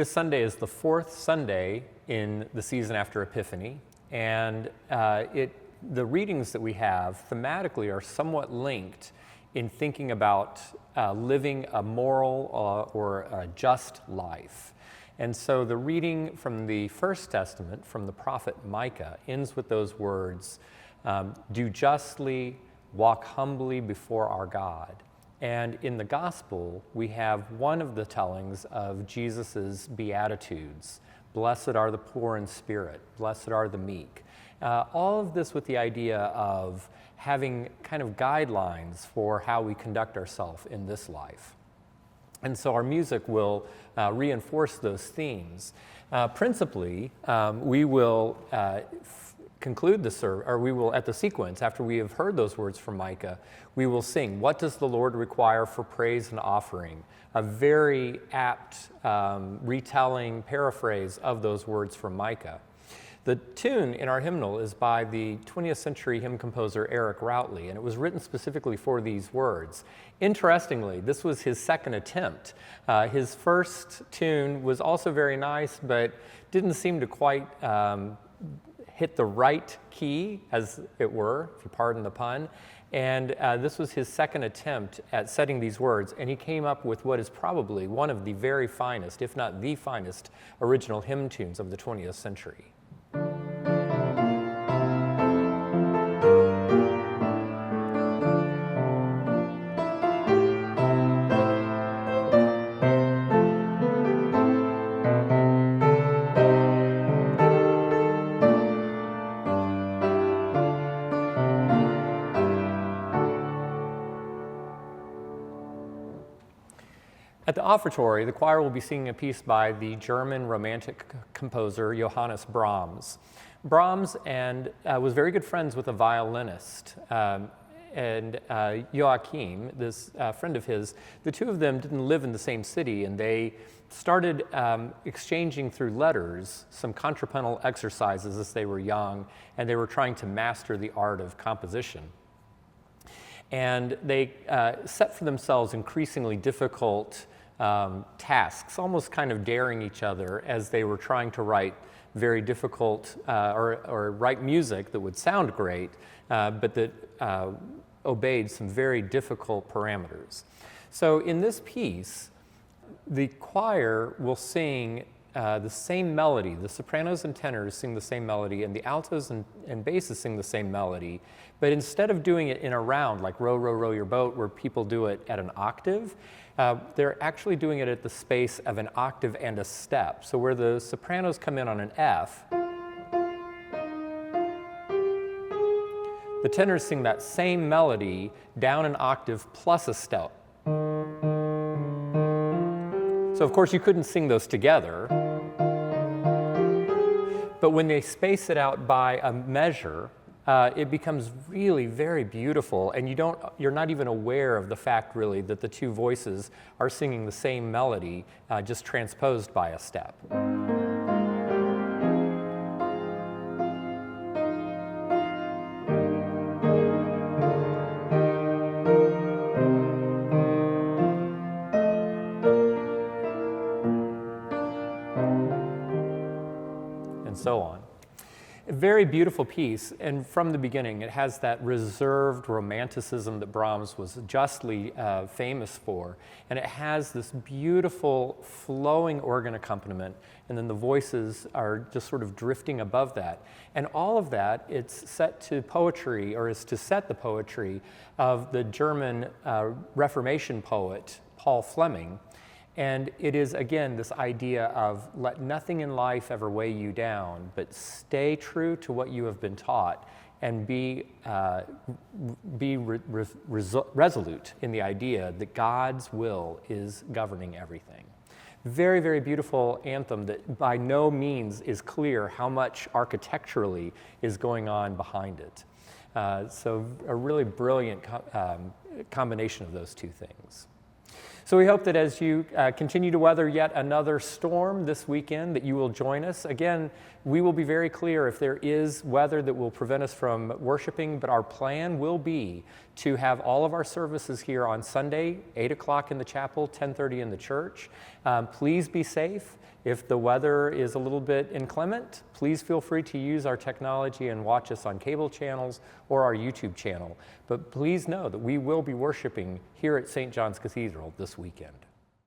This Sunday is the fourth Sunday in the season after Epiphany, and the readings that we have thematically are somewhat linked in thinking about living a moral or a just life. And so the reading from the First Testament, from the prophet Micah, ends with those words, do justly, walk humbly before our God. And in the gospel, we have one of the tellings of Jesus's Beatitudes. Blessed are the poor in spirit, blessed are the meek. All of this with the idea of having kind of guidelines for how we conduct ourselves in this life. And so our music will reinforce those themes. Principally, we will conclude the service, or we will, at the sequence, after we have heard those words from Micah, we will sing, "What does the Lord require for praise and offering?" A very apt retelling, paraphrase of those words from Micah. The tune in our hymnal is by the 20th century hymn composer Eric Routley, and it was written specifically for these words. Interestingly, this was his second attempt. His first tune was also very nice, but didn't seem to quite hit the right key, as it were, if you pardon the pun. And this was his second attempt at setting these words, and he came up with what is probably one of the very finest, if not the finest, original hymn tunes of the 20th century. At the offertory, the choir will be singing a piece by the German Romantic composer Johannes Brahms. Brahms was very good friends with a violinist, and Joachim, this friend of his. The two of them didn't live in the same city, and they started exchanging through letters some contrapuntal exercises as they were young, and they were trying to master the art of composition. And they set for themselves increasingly difficult tasks, almost kind of daring each other as they were trying to write very difficult or write music that would sound great, but that obeyed some very difficult parameters. So in this piece, the choir will sing the same melody. The sopranos and tenors sing the same melody, and the altos and basses sing the same melody. But instead of doing it in a round, like row, row, row your boat, where people do it at an octave, they're actually doing it at the space of an octave and a step. So where the sopranos come in on an F, the tenors sing that same melody down an octave plus a step. So of course you couldn't sing those together, but when they space it out by a measure, it becomes really very beautiful, and you're not even aware of the fact really that the two voices are singing the same melody, just transposed by a step. And so on. A very beautiful piece, and from the beginning it has that reserved romanticism that Brahms was justly famous for, and it has this beautiful flowing organ accompaniment, and then the voices are just sort of drifting above that. And all of that, it's set to poetry, or is to set the poetry of the German Reformation poet Paul Fleming. And it is, again, this idea of let nothing in life ever weigh you down, but stay true to what you have been taught and be resolute in the idea that God's will is governing everything. Very, very beautiful anthem that by no means is clear how much architecturally is going on behind it. So a really brilliant combination of those two things. So we hope that as you continue to weather yet another storm this weekend, that you will join us. Again, we will be very clear if there is weather that will prevent us from worshiping, but our plan will be to have all of our services here on Sunday, 8 o'clock in the chapel, 10:30 in the church. Please be safe. If the weather is a little bit inclement, please feel free to use our technology and watch us on cable channels or our YouTube channel. But please know that we will be worshiping here at St. John's Cathedral this weekend.